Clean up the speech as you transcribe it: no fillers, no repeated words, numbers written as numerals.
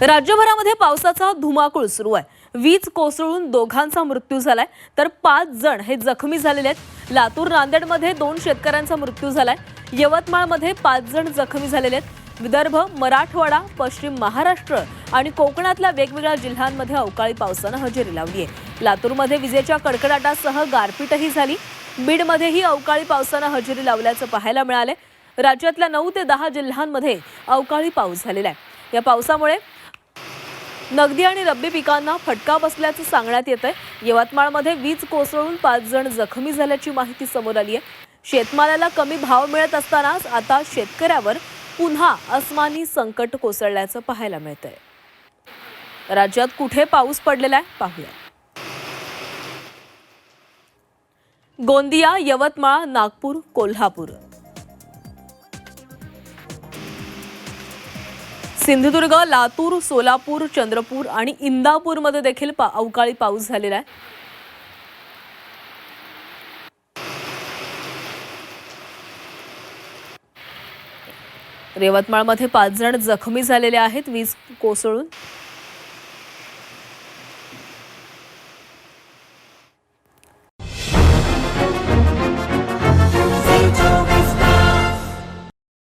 राज्यभरामध्ये पावसाचा धुमाकूळ सुरू आहे। वीज कोसळून दोघांचा मृत्यू झालाय तर 5 जण हे जखमी झालेले आहेत। लातूर नांदेडमध्ये 2 शेतकऱ्यांचा मृत्यू झालाय। यवतमाळमध्ये 5 जण जखमी झालेले आहेत। विदर्भ, मराठवाडा, पश्चिम महाराष्ट्र आणि कोकणातल्या वेगवेगळ्या जिल्ह्यांमध्ये अवकाळी पावसाने हजेरी लावली आहे। लातूरमध्ये विजेच्या कडकडाटासह गारपीटही झाली। बीडमध्येही अवकाळी पावसाने हजेरी लावल्याचं पाहायला मिळाले। राज्यातल्या 9 ते 10 जिल्ह्यांमध्ये अवकाळी पाऊस झालेला आहे। या पावसामुळे नगदी आणि रब्बी पिकांना फटका बसल्याचं सांगण्यात येतंय। यवतमाळमध्ये वीज कोसळून 5 जण जखमी झाल्याची माहिती समोर आली आहे। शेतमालाला कमी भाव मिळत असतानाच आता शेतकऱ्यावर पुन्हा अस्मानी संकट कोसळल्याचं पाहायला मिळतंय। राज्यात कुठे पाऊस पडलेला आहे पाहूया। गोंदिया, यवतमाळ, नागपूर, कोल्हापूर, सिंधुदुर्ग, लातूर, सोलापूर, चंद्रपूर आणि इंदापूरमध्ये देखील अवकाळी पाऊस झालेला आहे। यवतमाळमध्ये 5 जण जखमी झालेले आहेत वीज कोसळून।